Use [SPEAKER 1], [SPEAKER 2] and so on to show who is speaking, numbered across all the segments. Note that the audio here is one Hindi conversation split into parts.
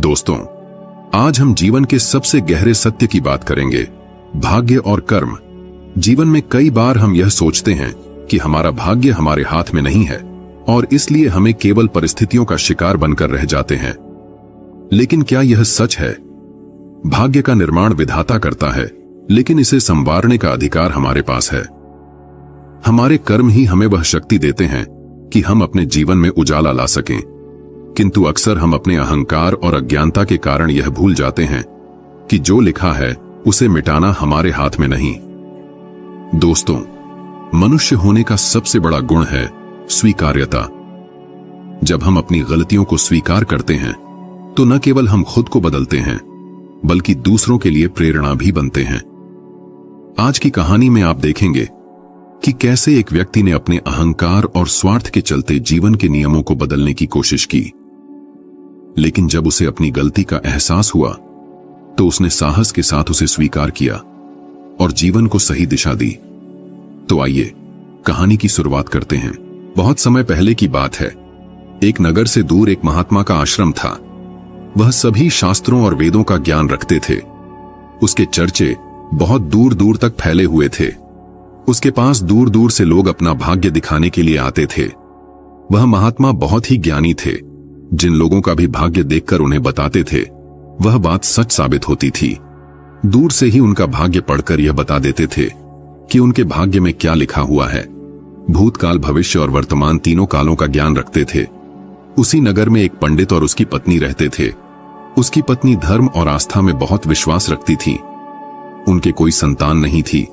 [SPEAKER 1] दोस्तों, आज हम जीवन के सबसे गहरे सत्य की बात करेंगे, भाग्य और कर्म। जीवन में कई बार हम यह सोचते हैं कि हमारा भाग्य हमारे हाथ में नहीं है और इसलिए हमें केवल परिस्थितियों का शिकार बनकर रह जाते हैं। लेकिन क्या यह सच है? भाग्य का निर्माण विधाता करता है, लेकिन इसे संवारने का अधिकार हमारे पास है। हमारे कर्म ही हमें वह शक्ति देते हैं कि हम अपने जीवन में उजाला ला सकें, किंतु अक्सर हम अपने अहंकार और अज्ञानता के कारण यह भूल जाते हैं कि जो लिखा है उसे मिटाना हमारे हाथ में नहीं। दोस्तों, मनुष्य होने का सबसे बड़ा गुण है स्वीकार्यता। जब हम अपनी गलतियों को स्वीकार करते हैं तो न केवल हम खुद को बदलते हैं, बल्कि दूसरों के लिए प्रेरणा भी बनते हैं। आज की कहानी में आप देखेंगे कि कैसे एक व्यक्ति ने अपने अहंकार और स्वार्थ के चलते जीवन के नियमों को बदलने की कोशिश की, लेकिन जब उसे अपनी गलती का एहसास हुआ तो उसने साहस के साथ उसे स्वीकार किया और जीवन को सही दिशा दी। तो आइए कहानी की शुरुआत करते हैं। बहुत समय पहले की बात है। एक नगर से दूर एक महात्मा का आश्रम था। वह सभी शास्त्रों और वेदों का ज्ञान रखते थे। उसके चर्चे बहुत दूर दूर तक फैले हुए थे। उसके पास दूर दूर से लोग अपना भाग्य दिखाने के लिए आते थे। वह महात्मा बहुत ही ज्ञानी थे। जिन लोगों का भी भाग्य देखकर उन्हें बताते थे, वह बात सच साबित होती थी। दूर से ही उनका भाग्य पढ़कर यह बता देते थे कि उनके भाग्य में क्या लिखा हुआ है। भूतकाल, भविष्य और वर्तमान तीनों कालों का ज्ञान रखते थे। उसी नगर में एक पंडित और उसकी पत्नी रहते थे। उसकी पत्नी धर्म और आस्था में बहुत विश्वास रखती थी। उनके कोई संतान नहीं थी।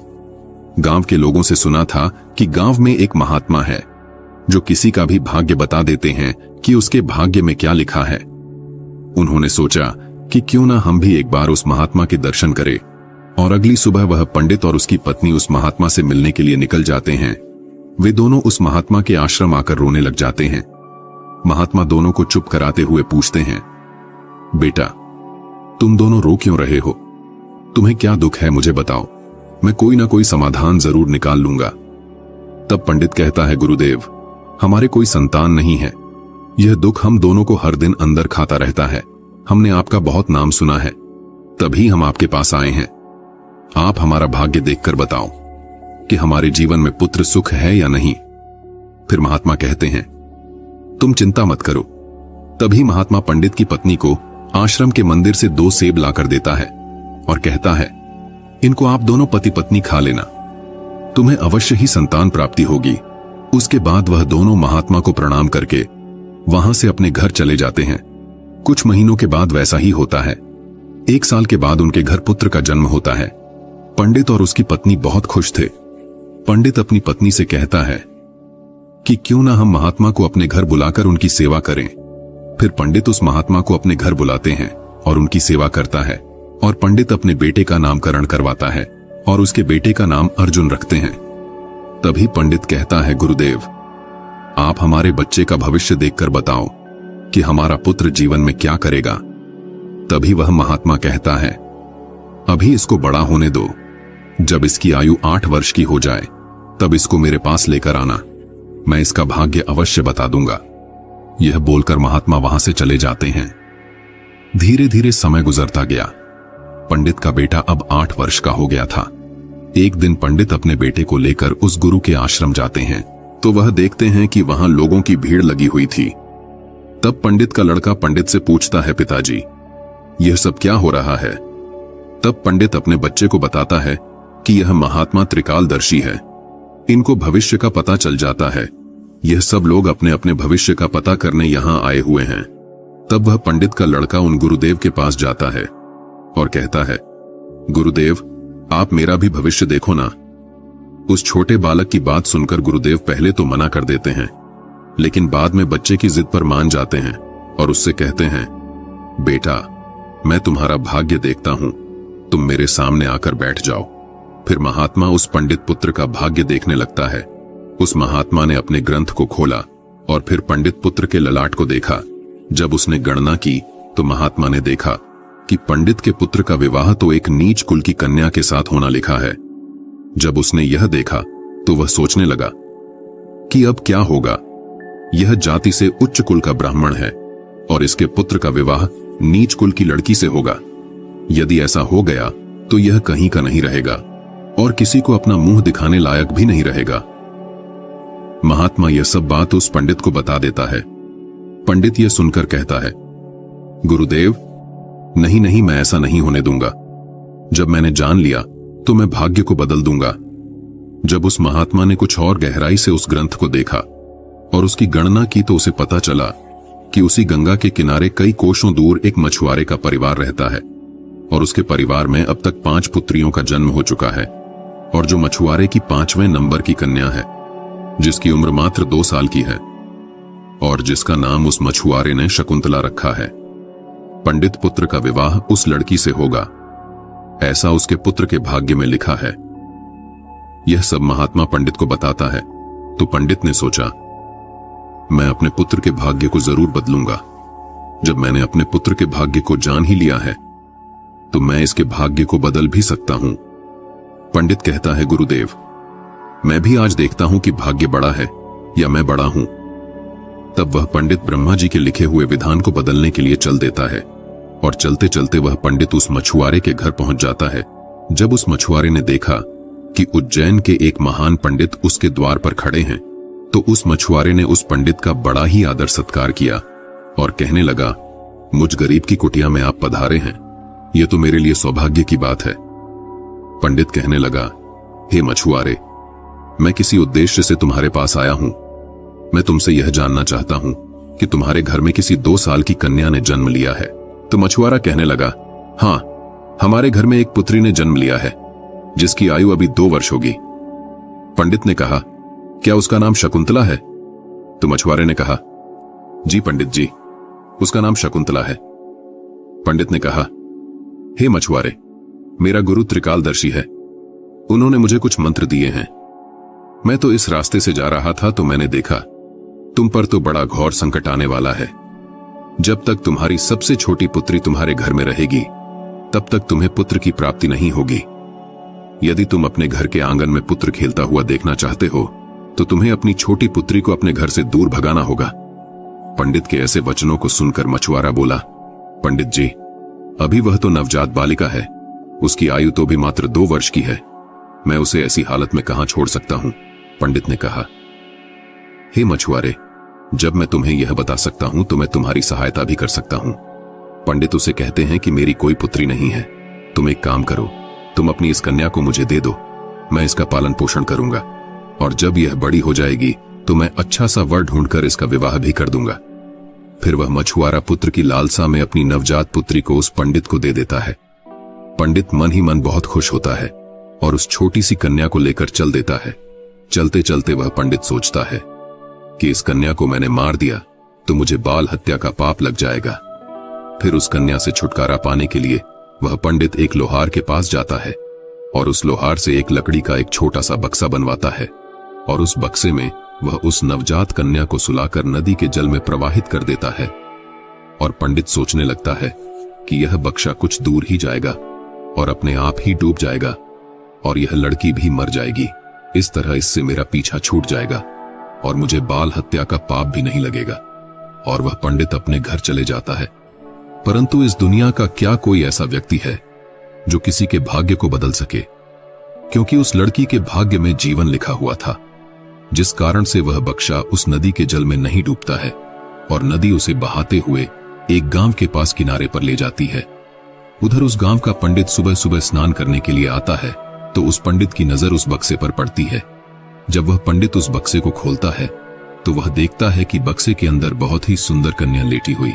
[SPEAKER 1] गांव के लोगों से सुना था कि गांव में एक महात्मा है जो किसी का भी भाग्य बता देते हैं कि उसके भाग्य में क्या लिखा है। उन्होंने सोचा कि क्यों ना हम भी एक बार उस महात्मा के दर्शन करें, और अगली सुबह वह पंडित और उसकी पत्नी उस महात्मा से मिलने के लिए निकल जाते हैं। वे दोनों उस महात्मा के आश्रम आकर रोने लग जाते हैं। महात्मा दोनों को चुप कराते हुए पूछते हैं, बेटा, तुम दोनों रो क्यों रहे हो? तुम्हें क्या दुख है, मुझे बताओ, मैं कोई ना कोई समाधान जरूर निकाल लूंगा। तब पंडित कहता है, गुरुदेव, हमारे कोई संतान नहीं है। यह दुख हम दोनों को हर दिन अंदर खाता रहता है। हमने आपका बहुत नाम सुना है, तभी हम आपके पास आए हैं। आप हमारा भाग्य देखकर बताओ कि हमारे जीवन में पुत्र सुख है या नहीं। फिर महात्मा कहते हैं, तुम चिंता मत करो। तभी महात्मा पंडित की पत्नी को आश्रम के मंदिर से 2 सेब लाकर देता है और कहता है, इनको आप दोनों पति पत्नी खा लेना, तुम्हें अवश्य ही संतान प्राप्ति होगी। उसके बाद वह दोनों महात्मा को प्रणाम करके वहां से अपने घर चले जाते हैं। कुछ महीनों के बाद वैसा ही होता है। 1 साल के बाद उनके घर पुत्र का जन्म होता है। पंडित और उसकी पत्नी बहुत खुश थे। पंडित अपनी पत्नी से कहता है कि क्यों ना हम महात्मा को अपने घर बुलाकर उनकी सेवा करें। फिर पंडित उस महात्मा को अपने घर बुलाते हैं और उनकी सेवा करता है, और पंडित अपने बेटे का नामकरण करवाता है और उसके बेटे का नाम अर्जुन रखते हैं। तभी पंडित कहता है, गुरुदेव, आप हमारे बच्चे का भविष्य देखकर बताओ कि हमारा पुत्र जीवन में क्या करेगा। तभी वह महात्मा कहता है, अभी इसको बड़ा होने दो। जब इसकी आयु 8 वर्ष की हो जाए तब इसको मेरे पास लेकर आना, मैं इसका भाग्य अवश्य बता दूंगा। यह बोलकर महात्मा वहां से चले जाते हैं। धीरे धीरे समय गुजरता गया। पंडित का बेटा अब 8 वर्ष का हो गया था। एक दिन पंडित अपने बेटे को लेकर उस गुरु के आश्रम जाते हैं तो वह देखते हैं कि वहां लोगों की भीड़ लगी हुई थी। तब पंडित का लड़का पंडित से पूछता है, पिताजी, यह सब क्या हो रहा है? तब पंडित अपने बच्चे को बताता है कि यह महात्मा त्रिकालदर्शी है। इनको भविष्य का पता चल जाता है। यह सब लोग अपने अपने भविष्य का पता करने यहां आए हुए हैं। तब वह पंडित का लड़का उन गुरुदेव के पास जाता है और कहता है, गुरुदेव, आप मेरा भी भविष्य देखो ना। उस छोटे बालक की बात सुनकर गुरुदेव पहले तो मना कर देते हैं, लेकिन बाद में बच्चे की जिद पर मान जाते हैं और उससे कहते हैं, बेटा, मैं तुम्हारा भाग्य देखता हूं, तुम मेरे सामने आकर बैठ जाओ। फिर महात्मा उस पंडित पुत्र का भाग्य देखने लगता है। उस महात्मा ने अपने ग्रंथ को खोला और फिर पंडित पुत्र के ललाट को देखा। जब उसने गणना की तो महात्मा ने देखा कि पंडित के पुत्र का विवाह तो एक नीच कुल की कन्या के साथ होना लिखा है। जब उसने यह देखा तो वह सोचने लगा कि अब क्या होगा। यह जाति से उच्च कुल का ब्राह्मण है और इसके पुत्र का विवाह नीच कुल की लड़की से होगा। यदि ऐसा हो गया तो यह कहीं का नहीं रहेगा और किसी को अपना मुंह दिखाने लायक भी नहीं रहेगा। महात्मा यह सब बात उस पंडित को बता देता है। पंडित यह सुनकर कहता है, गुरुदेव, नहीं नहीं, मैं ऐसा नहीं होने दूंगा। जब मैंने जान लिया तो मैं भाग्य को बदल दूंगा। जब उस महात्मा ने कुछ और गहराई से उस ग्रंथ को देखा और उसकी गणना की तो उसे पता चला कि उसी गंगा के किनारे कई कोसों दूर एक मछुआरे का परिवार रहता है और उसके परिवार में अब तक 5 पुत्रियों का जन्म हो चुका है। और जो मछुआरे की 5वें नंबर की कन्या है, जिसकी उम्र मात्र 2 साल की है और जिसका नाम उस मछुआरे ने शकुंतला रखा है। पंडित पुत्र का विवाह उस लड़की से होगा, ऐसा उसके पुत्र के भाग्य में लिखा है। यह सब महात्मा पंडित को बताता है तो पंडित ने सोचा, मैं अपने पुत्र के भाग्य को जरूर बदलूंगा। जब मैंने अपने पुत्र के भाग्य को जान ही लिया है तो मैं इसके भाग्य को बदल भी सकता हूं। पंडित कहता है, गुरुदेव, मैं भी आज देखता हूं कि भाग्य बड़ा है या मैं बड़ा हूं। तब वह पंडित ब्रह्मा जी के लिखे हुए विधान को बदलने के लिए चल देता है और चलते चलते वह पंडित उस मछुआरे के घर पहुंच जाता है। जब उस मछुआरे ने देखा कि उज्जैन के एक महान पंडित उसके द्वार पर खड़े हैं तो उस मछुआरे ने उस पंडित का बड़ा ही आदर सत्कार किया और कहने लगा, मुझ गरीब की कुटिया में आप पधारे हैं, यह तो मेरे लिए सौभाग्य की बात है। पंडित कहने लगा, हे मछुआरे, मैं किसी उद्देश्य से तुम्हारे पास आया हूं। मैं तुमसे यह जानना चाहता हूं कि तुम्हारे घर में किसी 2 साल की कन्या ने जन्म लिया है। तो मछुआरा कहने लगा, हां, हमारे घर में एक पुत्री ने जन्म लिया है जिसकी आयु अभी 2 वर्ष होगी। पंडित ने कहा, क्या उसका नाम शकुंतला है? तो मछुआरे ने कहा, जी पंडित जी, उसका नाम शकुंतला है। पंडित ने कहा, हे मछुआरे, मेरा गुरु त्रिकालदर्शी है, उन्होंने मुझे कुछ मंत्र दिए हैं। मैं तो इस रास्ते से जा रहा था तो मैंने देखा तुम पर तो बड़ा घोर संकट आने वाला है। जब तक तुम्हारी सबसे छोटी पुत्री तुम्हारे घर में रहेगी तब तक तुम्हें पुत्र की प्राप्ति नहीं होगी। यदि तुम अपने घर के आंगन में पुत्र खेलता हुआ देखना चाहते हो तो तुम्हें अपनी छोटी पुत्री को अपने घर से दूर भगाना होगा। पंडित के ऐसे वचनों को सुनकर मछुआरा बोला, पंडित जी, अभी वह तो नवजात बालिका है, उसकी आयु तो भी मात्र 2 वर्ष की है, मैं उसे ऐसी हालत में कहां छोड़ सकता हूं। पंडित ने कहा, हे मछुआरे, जब मैं तुम्हें यह बता सकता हूं तो मैं तुम्हारी सहायता भी कर सकता हूं। पंडित उसे कहते हैं कि मेरी कोई पुत्री नहीं है, तुम एक काम करो, तुम अपनी इस कन्या को मुझे दे दो, मैं इसका पालन पोषण करूंगा और जब यह बड़ी हो जाएगी तो मैं अच्छा सा वर ढूंढकर इसका विवाह भी कर दूंगा। फिर वह मछुआरा पुत्र की लालसा में अपनी नवजात पुत्री को उस पंडित को दे देता है। पंडित मन ही मन बहुत खुश होता है और उस छोटी सी कन्या को लेकर चल देता है। चलते चलते वह पंडित सोचता है कि इस कन्या को मैंने मार दिया तो मुझे बाल हत्या का पाप लग जाएगा। फिर उस कन्या से छुटकारा पाने के लिए वह पंडित एक लोहार के पास जाता है और उस लोहार से एक लकड़ी का एक छोटा सा बक्सा बनवाता है और उस बक्से में वह उस नवजात कन्या को सुलाकर नदी के जल में प्रवाहित कर देता है। और पंडित सोचने लगता है कि यह बक्सा कुछ दूर ही जाएगा और अपने आप ही डूब जाएगा और यह लड़की भी मर जाएगी। इस तरह इससे मेरा पीछा छूट जाएगा और मुझे बाल हत्या का पाप भी नहीं लगेगा। और वह पंडित अपने घर चले जाता है। परंतु इस दुनिया का क्या कोई ऐसा व्यक्ति है जो किसी के भाग्य को बदल सके? क्योंकि उस लड़की के भाग्य में जीवन लिखा हुआ था, जिस कारण से वह बक्सा उस नदी के जल में नहीं डूबता है और नदी उसे बहाते हुए एक गांव के पास किनारे पर ले जाती है। उधर उस गांव का पंडित सुबह सुबह स्नान करने के लिए आता है तो उस पंडित की नजर उस बक्से पर पड़ती है। जब वह पंडित उस बक्से को खोलता है तो वह देखता है कि बक्से के अंदर बहुत ही सुंदर कन्या लेटी हुई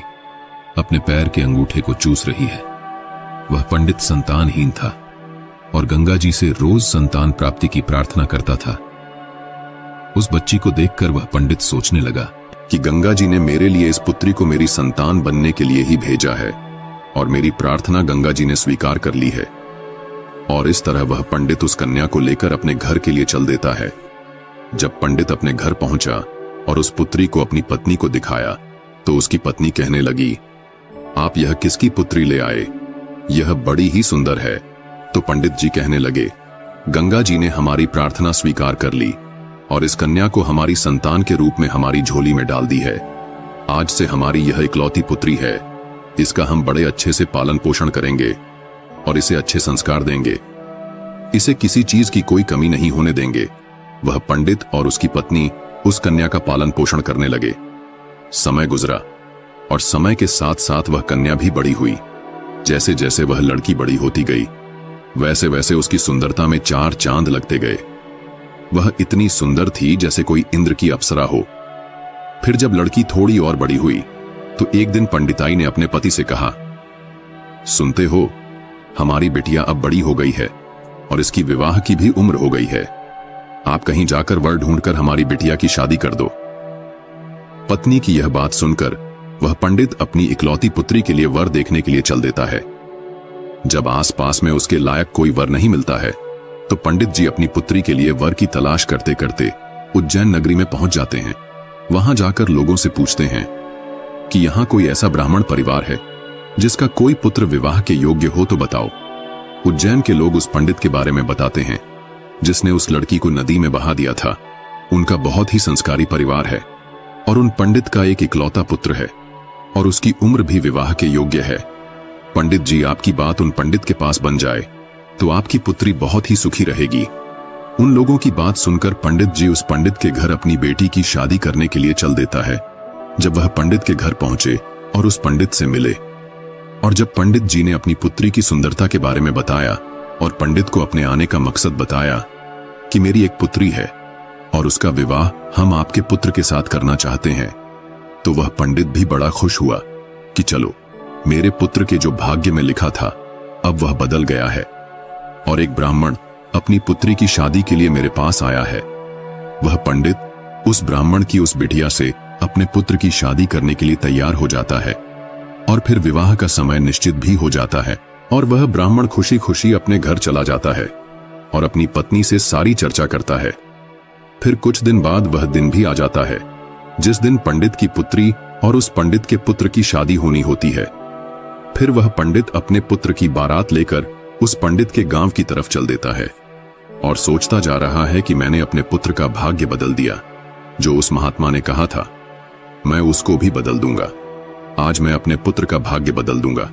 [SPEAKER 1] अपने पैर के अंगूठे को चूस रही है। वह पंडित संतानहीन था और गंगा जी से रोज संतान प्राप्ति की प्रार्थना करता था। उस बच्ची को देखकर वह पंडित सोचने लगा कि गंगा जी ने मेरे लिए इस पुत्री को मेरी संतान बनने के लिए ही भेजा है और मेरी प्रार्थना गंगा जी ने स्वीकार कर ली है। और इस तरह वह पंडित उस कन्या को लेकर अपने घर के लिए चल देता है। जब पंडित अपने घर पहुंचा और उस पुत्री को अपनी पत्नी को दिखाया तो उसकी पत्नी कहने लगी, आप यह किसकी पुत्री ले आए? यह बड़ी ही सुंदर है। तो पंडित जी कहने लगे, गंगा जी ने हमारी प्रार्थना स्वीकार कर ली और इस कन्या को हमारी संतान के रूप में हमारी झोली में डाल दी है। आज से हमारी यह इकलौती पुत्री है, इसका हम बड़े अच्छे से पालन पोषण करेंगे और इसे अच्छे संस्कार देंगे। इसे किसी चीज की कोई कमी नहीं होने देंगे। वह पंडित और उसकी पत्नी उस कन्या का पालन पोषण करने लगे। समय गुजरा और समय के साथ साथ वह कन्या भी बड़ी हुई। जैसे जैसे वह लड़की बड़ी होती गई, वैसे वैसे उसकी सुंदरता में चार चांद लगते गए। वह इतनी सुंदर थी जैसे कोई इंद्र की अप्सरा हो। फिर जब लड़की थोड़ी और बड़ी हुई तो एक दिन पंडिताई ने अपने पति से कहा, सुनते हो, हमारी बिटिया अब बड़ी हो गई है और इसकी विवाह की भी उम्र हो गई है। आप कहीं जाकर वर ढूंढकर हमारी बिटिया की शादी कर दो। पत्नी की यह बात सुनकर वह पंडित अपनी इकलौती पुत्री के लिए वर देखने के लिए चल देता है। जब आसपास में उसके लायक कोई वर नहीं मिलता है तो पंडित जी अपनी पुत्री के लिए वर की तलाश करते करते उज्जैन नगरी में पहुंच जाते हैं। वहां जाकर लोगों से पूछते हैं कि यहां कोई ऐसा ब्राह्मण परिवार है जिसका कोई पुत्र विवाह के योग्य हो तो बताओ। उज्जैन के लोग उस पंडित के बारे में बताते हैं जिसने उस लड़की को नदी में बहा दिया था। उनका बहुत ही संस्कारी परिवार है और उन पंडित का एक इकलौता पुत्र है और उसकी उम्र भी विवाह के योग्य है। पंडित जी, आपकी बात उन पंडित के पास बन जाए तो आपकी पुत्री बहुत ही सुखी रहेगी। उन लोगों की बात सुनकर पंडित जी उस पंडित के घर अपनी बेटी की शादी करने के लिए चल देता है। जब वह पंडित के घर पहुंचे और उस पंडित से मिले और जब पंडित जी ने अपनी पुत्री की सुंदरता के बारे में बताया और पंडित को अपने आने का मकसद बताया कि मेरी एक पुत्री है और उसका विवाह हम आपके पुत्र के साथ करना चाहते हैं, तो वह पंडित भी बड़ा खुश हुआ कि चलो, मेरे पुत्र के जो भाग्य में लिखा था अब वह बदल गया है और एक ब्राह्मण अपनी पुत्री की शादी के लिए मेरे पास आया है। वह पंडित उस ब्राह्मण की उस बिटिया से अपने पुत्र की शादी करने के लिए तैयार हो जाता है और फिर विवाह का समय निश्चित भी हो जाता है और वह ब्राह्मण खुशी खुशी अपने घर चला जाता है और अपनी पत्नी से सारी चर्चा करता है। फिर कुछ दिन बाद वह दिन भी आ जाता है जिस दिन पंडित की पुत्री और उस पंडित के पुत्र की शादी होनी होती है। फिर वह पंडित अपने पुत्र की बारात लेकर उस पंडित के गांव की तरफ चल देता है और सोचता जा रहा है कि मैंने अपने पुत्र का भाग्य बदल दिया। जो उस महात्मा ने कहा था मैं उसको भी बदल दूंगा। आज मैं अपने पुत्र का भाग्य बदल दूंगा।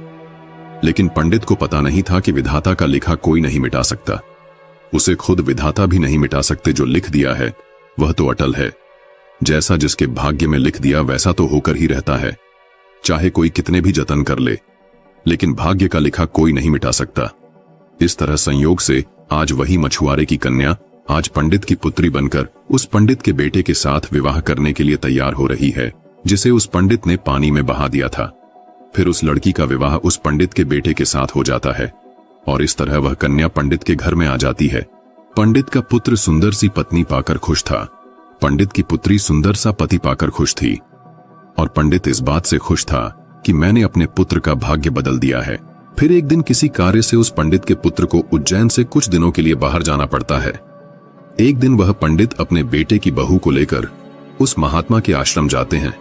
[SPEAKER 1] लेकिन पंडित को पता नहीं था कि विधाता का लिखा कोई नहीं मिटा सकता। उसे खुद विधाता भी नहीं मिटा सकते। जो लिख दिया है वह तो अटल है। जैसा जिसके भाग्य में लिख दिया वैसा तो होकर ही रहता है, चाहे कोई कितने भी जतन कर ले, लेकिन भाग्य का लिखा कोई नहीं मिटा सकता। इस तरह संयोग से आज वही मछुआरे की कन्या आज पंडित की पुत्री बनकर उस पंडित के बेटे के साथ विवाह करने के लिए तैयार हो रही है, जिसे उस पंडित ने पानी में बहा दिया था। फिर उस लड़की का विवाह उस पंडित के बेटे के साथ हो जाता है और इस तरह वह कन्या पंडित के घर में आ जाती है। पंडित का पुत्र सुंदर सी पत्नी पाकर खुश था। पंडित की पुत्री सुंदर सा पति पाकर खुश थी और पंडित इस बात से खुश था कि मैंने अपने पुत्र का भाग्य बदल दिया है। फिर एक दिन किसी कार्य से उस पंडित के पुत्र को उज्जैन से कुछ दिनों के लिए बाहर जाना पड़ता है। एक दिन वह पंडित अपने बेटे की बहू को लेकर उस महात्मा के आश्रम जाते हैं।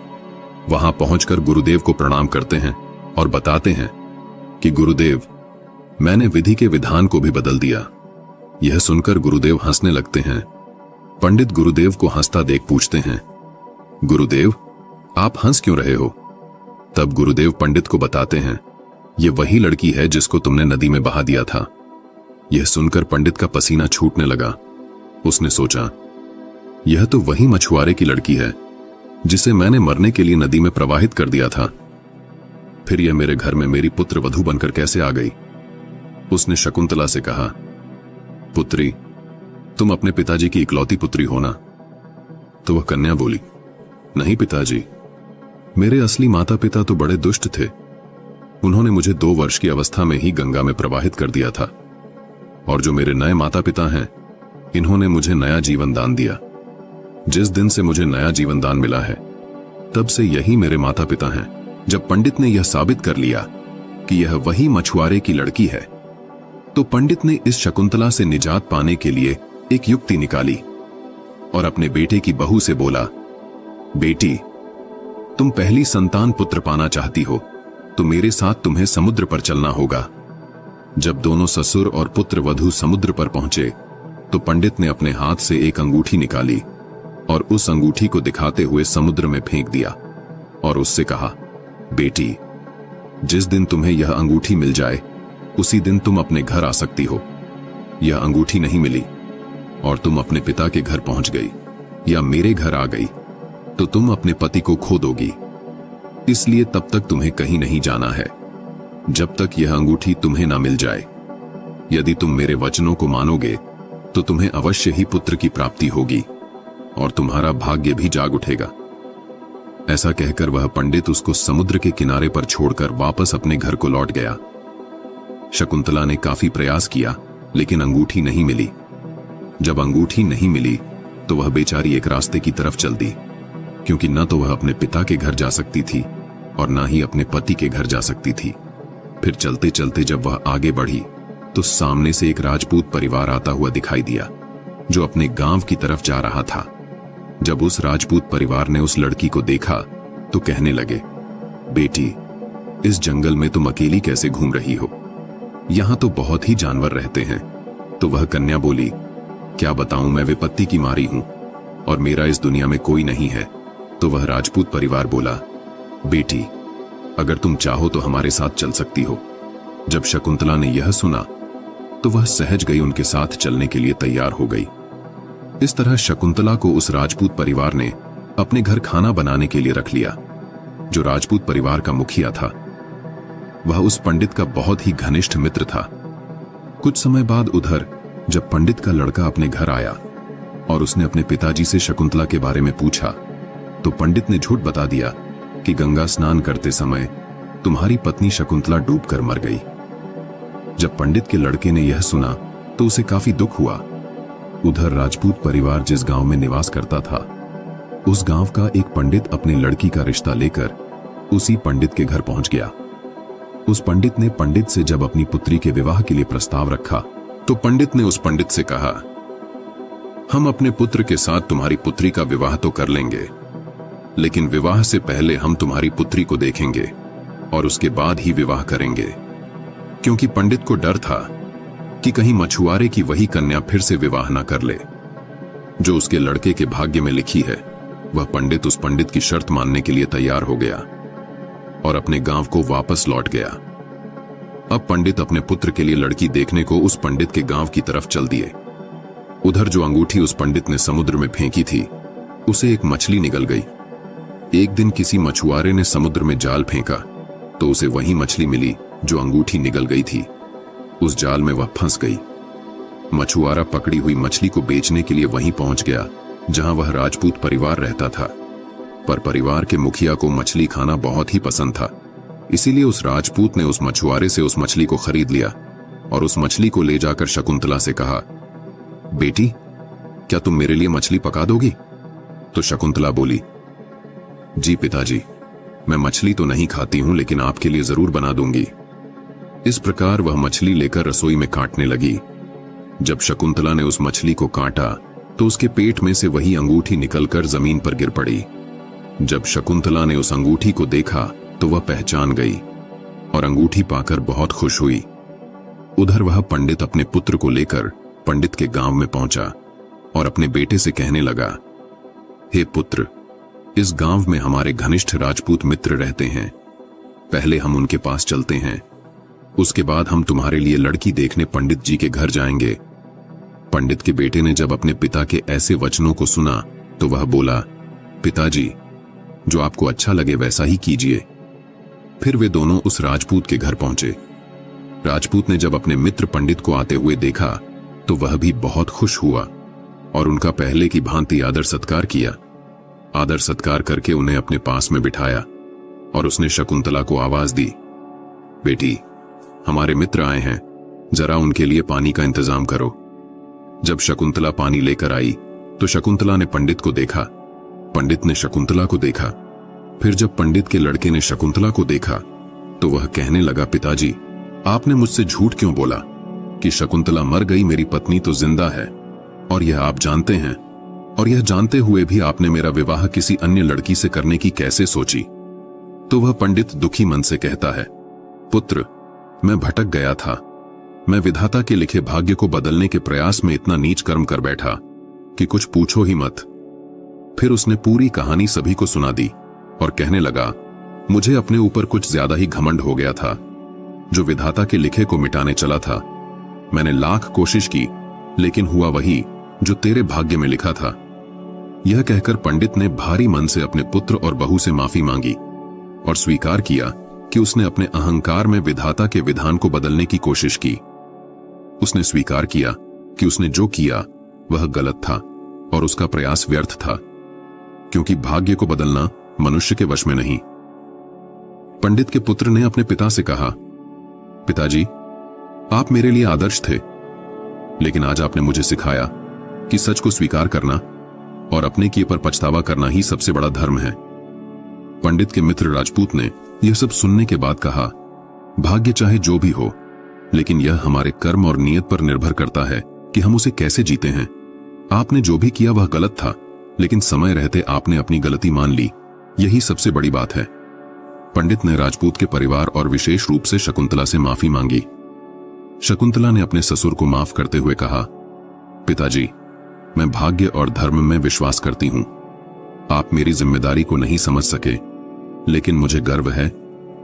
[SPEAKER 1] वहां पहुंचकर गुरुदेव को प्रणाम करते हैं और बताते हैं कि गुरुदेव, मैंने विधि के विधान को भी बदल दिया। यह सुनकर गुरुदेव हंसने लगते हैं। पंडित गुरुदेव को हंसता देख पूछते हैं, गुरुदेव, आप हंस क्यों रहे हो? तब गुरुदेव पंडित को बताते हैं, यह वही लड़की है जिसको तुमने नदी में बहा दिया था। यह सुनकर पंडित का पसीना छूटने लगा। उसने सोचा, यह तो वही मछुआरे की लड़की है जिसे मैंने मरने के लिए नदी में प्रवाहित कर दिया था। फिर यह मेरे घर में मेरी पुत्र वधू बनकर कैसे आ गई? उसने शकुंतला से कहा, पुत्री, तुम अपने पिताजी की इकलौती पुत्री हो ना? तो वह कन्या बोली, नहीं पिताजी, मेरे असली माता पिता तो बड़े दुष्ट थे। उन्होंने मुझे 2 वर्ष की अवस्था में ही गंगा में प्रवाहित कर दिया था और जो मेरे नए माता पिता हैं, इन्होंने मुझे नया जीवन दान दिया। जिस दिन से मुझे नया जीवन दान मिला है तब से यही मेरे माता पिता हैं। जब पंडित ने यह साबित कर लिया कि यह वही मछुआरे की लड़की है तो पंडित ने इस शकुंतला से निजात पाने के लिए एक युक्ति निकाली और अपने बेटे की बहू से बोला, बेटी, तुम पहली संतान पुत्र पाना चाहती हो तो मेरे साथ तुम्हें समुद्र पर चलना होगा। जब दोनों ससुर और पुत्र वधू समुद्र पर पहुंचे तो पंडित ने अपने हाथ से एक अंगूठी निकाली और उस अंगूठी को दिखाते हुए समुद्र में फेंक दिया और उससे कहा, बेटी, जिस दिन तुम्हें यह अंगूठी मिल जाए उसी दिन तुम अपने घर आ सकती हो। यह अंगूठी नहीं मिली और तुम अपने पिता के घर पहुंच गई या मेरे घर आ गई तो तुम अपने पति को खो दोगी। इसलिए तब तक तुम्हें कहीं नहीं जाना है जब तक यह अंगूठी तुम्हें ना मिल जाए। यदि तुम मेरे वचनों को मानोगे तो तुम्हें अवश्य ही पुत्र की प्राप्ति होगी और तुम्हारा भाग्य भी जाग उठेगा। ऐसा कहकर वह पंडित उसको समुद्र के किनारे पर छोड़कर वापस अपने घर को लौट गया। शकुंतला ने काफी प्रयास किया लेकिन अंगूठी नहीं मिली। जब अंगूठी नहीं मिली तो वह बेचारी एक रास्ते की तरफ चल दी, क्योंकि न तो वह अपने पिता के घर जा सकती थी और न ही अपने पति के घर जा सकती थी। फिर चलते चलते जब वह आगे बढ़ी तो सामने से एक राजपूत परिवार आता हुआ दिखाई दिया जो अपने गांव की तरफ जा रहा था। जब उस राजपूत परिवार ने उस लड़की को देखा तो कहने लगे, बेटी, इस जंगल में तुम अकेली कैसे घूम रही हो? यहां तो बहुत ही जानवर रहते हैं। तो वह कन्या बोली, क्या बताऊं, मैं विपत्ति की मारी हूं और मेरा इस दुनिया में कोई नहीं है। तो वह राजपूत परिवार बोला, बेटी, अगर तुम चाहो तो हमारे साथ चल सकती हो। जब शकुंतला ने यह सुना तो वह सहज गई उनके साथ चलने के लिए तैयार हो गई। इस तरह शकुंतला को उस राजपूत परिवार ने अपने घर खाना बनाने के लिए रख लिया। जो राजपूत परिवार का मुखिया था वह उस पंडित का बहुत ही घनिष्ठ मित्र था। कुछ समय बाद उधर जब पंडित का लड़का अपने घर आया और उसने अपने पिताजी से शकुंतला के बारे में पूछा तो पंडित ने झूठ बता दिया कि गंगा स्नान करते समय तुम्हारी पत्नी शकुंतला डूबकर मर गई। जब पंडित के लड़के ने यह सुना तो उसे काफी दुख हुआ। उधर राजपूत परिवार जिस गांव में निवास करता था उस गांव का एक पंडित अपनी लड़की का रिश्ता लेकर उसी पंडित के घर पहुंच गया। उस पंडित ने पंडित से जब अपनी पुत्री के विवाह के लिए प्रस्ताव रखा तो पंडित ने उस पंडित से कहा, हम अपने पुत्र के साथ तुम्हारी पुत्री का विवाह तो कर लेंगे, लेकिन विवाह से पहले हम तुम्हारी पुत्री को देखेंगे और उसके बाद ही विवाह करेंगे। क्योंकि पंडित को डर था कि कहीं मछुआरे की वही कन्या फिर से विवाह ना कर ले जो उसके लड़के के भाग्य में लिखी है। वह पंडित उस पंडित की शर्त मानने के लिए तैयार हो गया और अपने गांव को वापस लौट गया। अब पंडित अपने पुत्र के लिए लड़की देखने को उस पंडित के गांव की तरफ चल दिए। उधर जो अंगूठी उस पंडित ने समुद्र में फेंकी थी उसे एक मछली निगल गई। एक दिन किसी मछुआरे ने समुद्र में जाल फेंका तो उसे वही मछली मिली जो अंगूठी निगल गई थी। उस जाल में वह फंस गई। मछुआरा पकड़ी हुई मछली को बेचने के लिए वहीं पहुंच गया जहां वह राजपूत परिवार रहता था। पर परिवार के मुखिया को मछली खाना बहुत ही पसंद था, इसीलिए उस राजपूत ने उस मछुआरे से उस मछली को खरीद लिया और उस मछली को ले जाकर शकुंतला से कहा, बेटी, क्या तुम मेरे लिए मछली पका दोगी? तो शकुंतला बोली, जी पिताजी, मैं मछली तो नहीं खाती हूं लेकिन आपके लिए जरूर बना दूंगी। इस प्रकार वह मछली लेकर रसोई में काटने लगी। जब शकुंतला ने उस मछली को काटा तो उसके पेट में से वही अंगूठी निकलकर जमीन पर गिर पड़ी। जब शकुंतला ने उस अंगूठी को देखा तो वह पहचान गई और अंगूठी पाकर बहुत खुश हुई। उधर वह पंडित अपने पुत्र को लेकर पंडित के गांव में पहुंचा और अपने बेटे से कहने लगा, हे पुत्र, इस गांव में हमारे घनिष्ठ राजपूत मित्र रहते हैं। पहले हम उनके पास चलते हैं, उसके बाद हम तुम्हारे लिए लड़की देखने पंडित जी के घर जाएंगे। पंडित के बेटे ने जब अपने पिता के ऐसे वचनों को सुना तो वह बोला, पिताजी, जो आपको अच्छा लगे वैसा ही कीजिए। फिर वे दोनों उस राजपूत के घर पहुंचे। राजपूत ने जब अपने मित्र पंडित को आते हुए देखा तो वह भी बहुत खुश हुआ और उनका पहले की भांति आदर सत्कार किया। आदर सत्कार करके उन्हें अपने पास में बिठाया और उसने शकुंतला को आवाज दी, बेटी, हमारे मित्र आए हैं, जरा उनके लिए पानी का इंतजाम करो। जब शकुंतला पानी लेकर आई तो शकुंतला ने पंडित को देखा, पंडित ने शकुंतला को देखा। फिर जब पंडित के लड़के ने शकुंतला को देखा तो वह कहने लगा, पिताजी, आपने मुझसे झूठ क्यों बोला कि शकुंतला मर गई, मेरी पत्नी तो जिंदा है और यह आप जानते हैं, और यह जानते हुए भी आपने मेरा विवाह किसी अन्य लड़की से करने की कैसे सोची? तो वह पंडित दुखी मन से कहता है, पुत्र, मैं भटक गया था। मैं विधाता के लिखे भाग्य को बदलने के प्रयास में इतना नीच कर्म कर बैठा कि कुछ पूछो ही मत। फिर उसने पूरी कहानी सभी को सुना दी और कहने लगा, मुझे अपने ऊपर कुछ ज्यादा ही घमंड हो गया था, जो विधाता के लिखे को मिटाने चला था। मैंने लाख कोशिश की, लेकिन हुआ वही जो तेरे भाग्य में लिखा था। यह कहकर पंडित ने भारी मन से अपने पुत्र और बहू से माफी मांगी और स्वीकार किया कि उसने अपने अहंकार में विधाता के विधान को बदलने की कोशिश की। उसने स्वीकार किया कि उसने जो किया वह गलत था और उसका प्रयास व्यर्थ था, क्योंकि भाग्य को बदलना मनुष्य के वश में नहीं। पंडित के पुत्र ने अपने पिता से कहा, पिताजी, आप मेरे लिए आदर्श थे, लेकिन आज आपने मुझे सिखाया कि सच को स्वीकार करना और अपने किए पर पछतावा करना ही सबसे बड़ा धर्म है। पंडित के मित्र राजपूत ने यह सब सुनने के बाद कहा, भाग्य चाहे जो भी हो, लेकिन यह हमारे कर्म और नियत पर निर्भर करता है कि हम उसे कैसे जीते हैं। आपने जो भी किया वह गलत था, लेकिन समय रहते आपने अपनी गलती मान ली, यही सबसे बड़ी बात है। पंडित ने राजपूत के परिवार और विशेष रूप से शकुंतला से माफी मांगी। शकुंतला ने अपने ससुर को माफ करते हुए कहा, पिताजी, मैं भाग्य और धर्म में विश्वास करती हूं। आप मेरी जिम्मेदारी को नहीं समझ सके, लेकिन मुझे गर्व है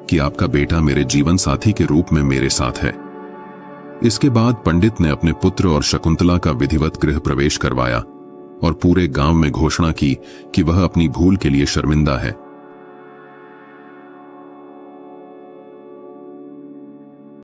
[SPEAKER 1] कि आपका बेटा मेरे जीवन साथी के रूप में मेरे साथ है। इसके बाद पंडित ने अपने पुत्र और शकुंतला का विधिवत गृह प्रवेश करवाया और पूरे गांव में घोषणा की कि वह अपनी भूल के लिए शर्मिंदा है